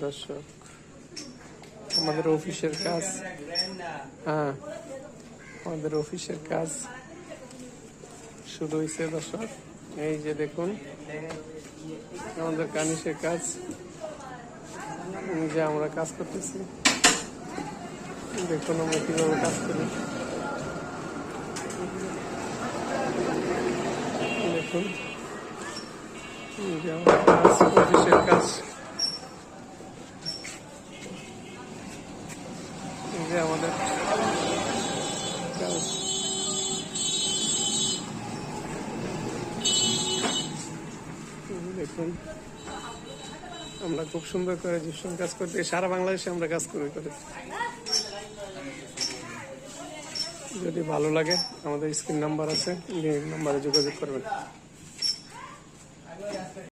দর্শক, আমাদের অফিসের কাজ, হ্যাঁ আমাদের অফিসের কাজ শুরু হয়েছে দর্শক। এই যে দেখুন আমাদের কানিসের কাজ, যে আমরা কাজ করতেছি, দেখুন আমরা কিভাবে কাজ করি। দেখুন যে আমাদের কাজ, অফিসের কাজ, যে আমাদের কাজ। দেখুন আমরা খুব সুন্দর করে জিপসাম কাজ করতে, সারা বাংলাদেশে আমরা কাজ করে। যদি ভালো লাগে আমাদের স্ক্রিন নাম্বার আছে, নাম্বারে যোগাযোগ করবেন।